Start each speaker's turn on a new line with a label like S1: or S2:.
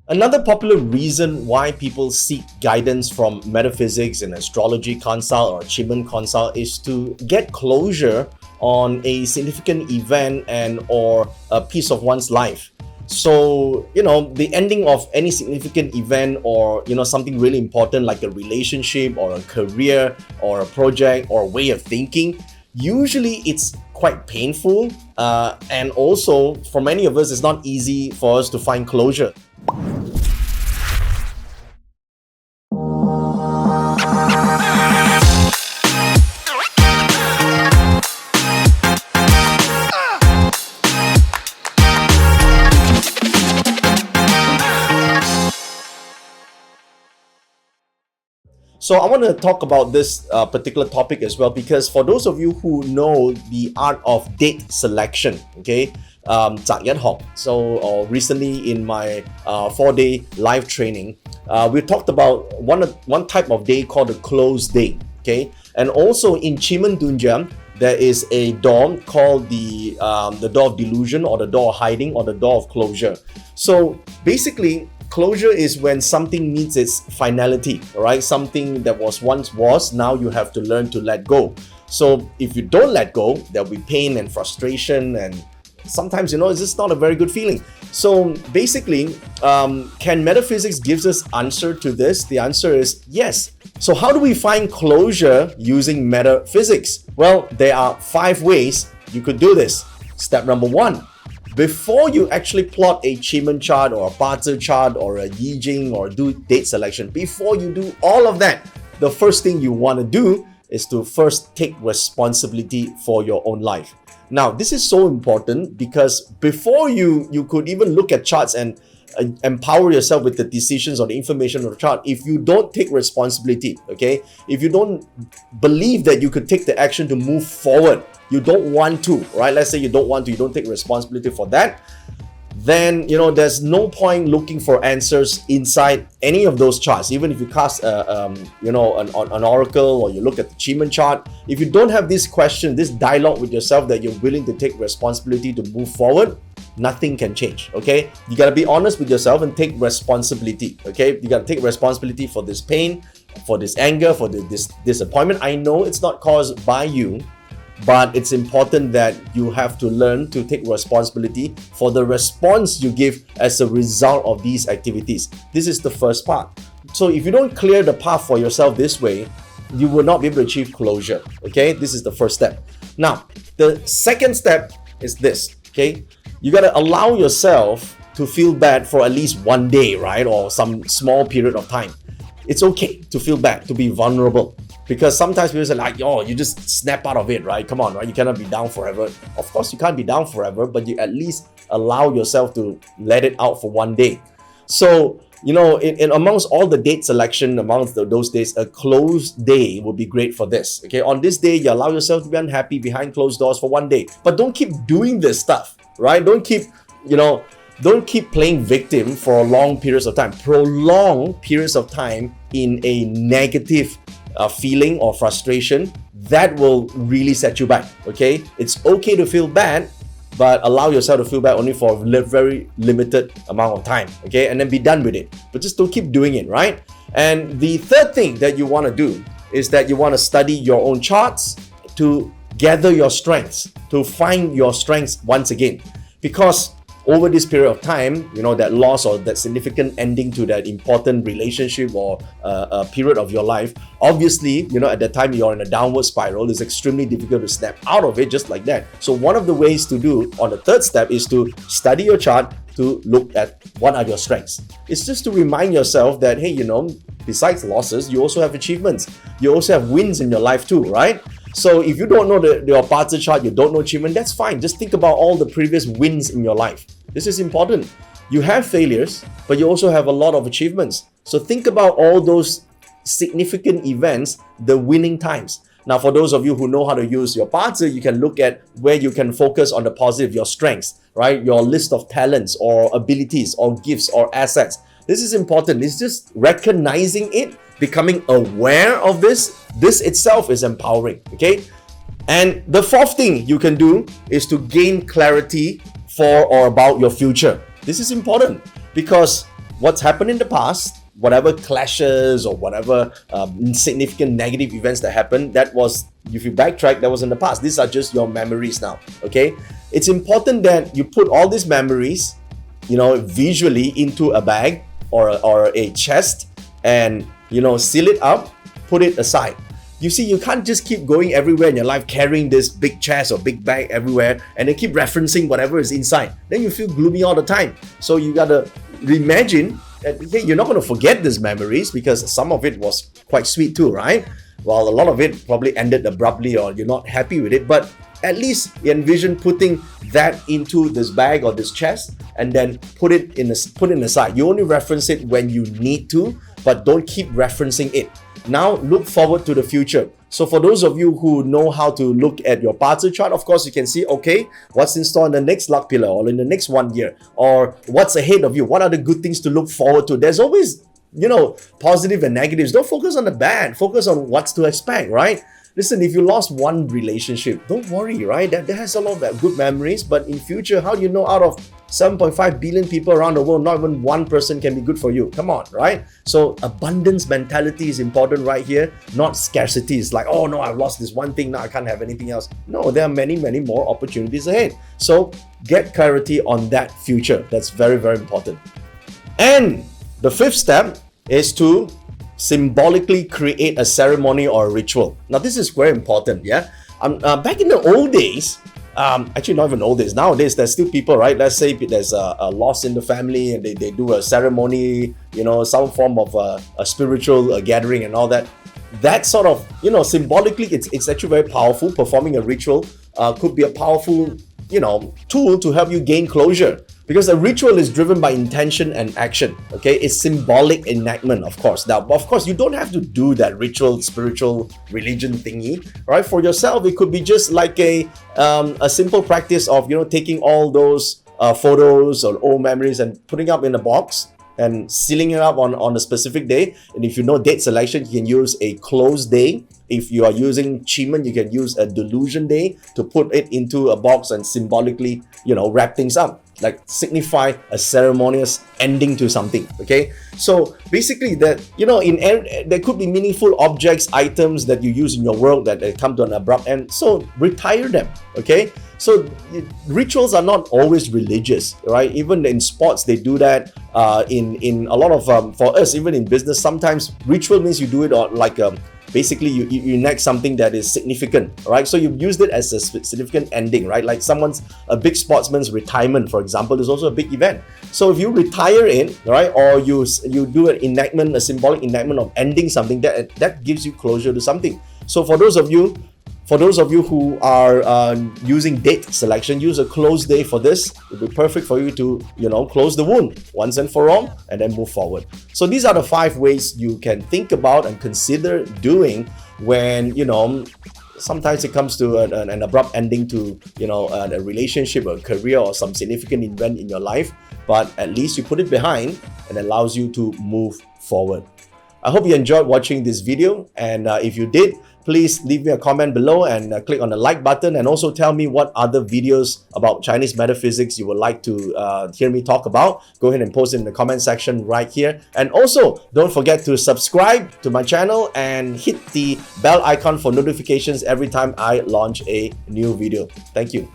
S1: Another popular reason why people seek guidance from metaphysics and astrology consult or achievement consult is to get closure on a significant event and or a piece of one's life. So, the ending of any significant event or, something really important like a relationship or a career or a project or a way of thinking, usually it's quite painful. And also, for many of us, it's not easy for us to find closure. So I want to talk about this particular topic as well, because for those of you who know the art of date selection, okay, so recently in my 4-day live training, we talked about one type of day called the closed day, okay, and also in Chiman Dunjam, there is a door called the door of delusion or the door of hiding or the door of closure. So basically, closure is when something meets its finality, right? Something that once was, now you have to learn to let go. So if you don't let go, there'll be pain and frustration, and sometimes, it's just not a very good feeling. So basically, can metaphysics gives us answer to this? The answer is yes. So how do we find closure using metaphysics? Well, there are 5 ways you could do this. Step number 1. Before you actually plot a Chiman chart or a Bazi chart or a Yi Jing or do date selection, before you do all of that, the first thing you want to do is to first take responsibility for your own life. Now, this is so important because before you could even look at charts and empower yourself with the decisions or the information on the chart, if you don't take responsibility, okay, if you don't believe that you could take the action to move forward, you don't want to, right? Let's say you don't want to, you don't take responsibility for that, then there's no point looking for answers inside any of those charts. Even if you cast an oracle or you look at the Chiman chart, if you don't have this question, this dialogue with yourself that you're willing to take responsibility to move forward, nothing can change. Okay, you got to be honest with yourself and take responsibility. Okay, you got to take responsibility for this pain, for this anger, for this disappointment. I know it's not caused by you, but it's important that you have to learn to take responsibility for the response you give as a result of these activities. This is the first part. So if you don't clear the path for yourself this way, you will not be able to achieve closure. Okay, this is the first step. Now, the second step is this. Okay, you got to allow yourself to feel bad for at least one day, right? Or some small period of time. It's okay to feel bad, to be vulnerable. Because sometimes people say like, you just snap out of it, right? Come on, right? You cannot be down forever. Of course, you can't be down forever, but you at least allow yourself to let it out for one day. So, in amongst all the date selection, amongst those days, a closed day would be great for this. Okay, on this day, you allow yourself to be unhappy behind closed doors for one day. But don't keep doing this stuff, right? Don't keep playing victim for long periods of time. Prolonged periods of time in a negative feeling or frustration, that will really set you back. Okay, it's okay to feel bad, but allow yourself to feel bad only for a very limited amount of time. Okay, and then be done with it. But just don't keep doing it, right? And the third thing that you want to do is that you want to study your own charts to gather your strengths, to find your strengths once again, because over this period of time, that loss or that significant ending to that important relationship or a period of your life, obviously, at that time you're in a downward spiral. It's extremely difficult to snap out of it just like that. So one of the ways to do on the third step is to study your chart to look at what are your strengths. It's just to remind yourself that, hey, besides losses, you also have achievements. You also have wins in your life too, right? So if you don't know your Bazi chart, you don't know Chiman, that's fine. Just think about all the previous wins in your life. This is important. You have failures, but you also have a lot of achievements. So think about all those significant events, the winning times. Now, for those of you who know how to use your Bazi, you can look at where you can focus on the positive, your strengths, right? Your list of talents or abilities or gifts or assets. This is important. It's just recognizing it, becoming aware of this. This itself is empowering, okay? And the fourth thing you can do is to gain clarity for or about your future. This is important because what's happened in the past, whatever clashes or whatever insignificant negative events that happened, that was, if you backtrack, that was in the past. These are just your memories now, okay? It's important that you put all these memories, visually into a bag or a chest, and, seal it up, put it aside. You see, you can't just keep going everywhere in your life carrying this big chest or big bag everywhere and then keep referencing whatever is inside. Then you feel gloomy all the time. So you gotta reimagine that, hey, you're not gonna forget these memories because some of it was quite sweet too, right? Well, a lot of it probably ended abruptly or you're not happy with it, but at least envision putting that into this bag or this chest and then put it aside. You only reference it when you need to, but don't keep referencing it. Now look forward to the future. So for those of you who know how to look at your parts chart, of course you can see, okay, what's in store in the next luck pillar or in the next 1 year, or what's ahead of you, what are the good things to look forward to. There's always, positive and negatives. Don't focus on the bad, focus on what's to expect, right? Listen, if you lost one relationship, don't worry, right? That has a lot of good memories, but in future, how do you know out of 7.5 billion people around the world, not even one person can be good for you? Come on, right? So abundance mentality is important right here, not scarcity. It's like, oh no, I've lost this one thing, now I can't have anything else. No, there are many, many more opportunities ahead. So get clarity on that future. That's very, very important. And the fifth step is to symbolically create a ceremony or a ritual. Now this is very important, yeah? Back in the old days, actually not even old days, nowadays there's still people, right? Let's say there's a loss in the family and they do a ceremony, some form of a spiritual gathering and all that. That sort of, symbolically, it's actually very powerful. Performing a ritual could be a powerful, tool to help you gain closure. Because a ritual is driven by intention and action, okay? It's symbolic enactment, of course. Now, of course, you don't have to do that ritual, spiritual, religion thingy, right? For yourself, it could be just like a simple practice of, taking all those photos or old memories and putting up in a box and sealing it up on a specific day. And if you know date selection, you can use a close day. If you are using Chiman, you can use a delusion day to put it into a box and symbolically, wrap things up, like signify a ceremonious ending to something, okay? So basically that, there could be meaningful objects, items that you use in your work that come to an abrupt end. So retire them, okay? So rituals are not always religious, right? Even in sports, they do that. In a lot of, for us, even in business, sometimes ritual means you do it on like basically you enact something that is significant, right? So you've used it as a significant ending, right? Like a big sportsman's retirement, for example, is also a big event. So if you retire it, right, or you do an enactment, a symbolic enactment of ending something, that gives you closure to something. So for those of you who are using date selection, use a close day for this. It'll be perfect for you to, close the wound once and for all and then move forward. So these are the 5 ways you can think about and consider doing when, sometimes it comes to an abrupt ending to, a relationship or a career or some significant event in your life. But at least you put it behind and allows you to move forward. I hope you enjoyed watching this video, and if you did, please leave me a comment below and click on the like button, and also tell me what other videos about Chinese metaphysics you would like to hear me talk about. Go ahead and post it in the comment section right here. And also, don't forget to subscribe to my channel and hit the bell icon for notifications every time I launch a new video. Thank you.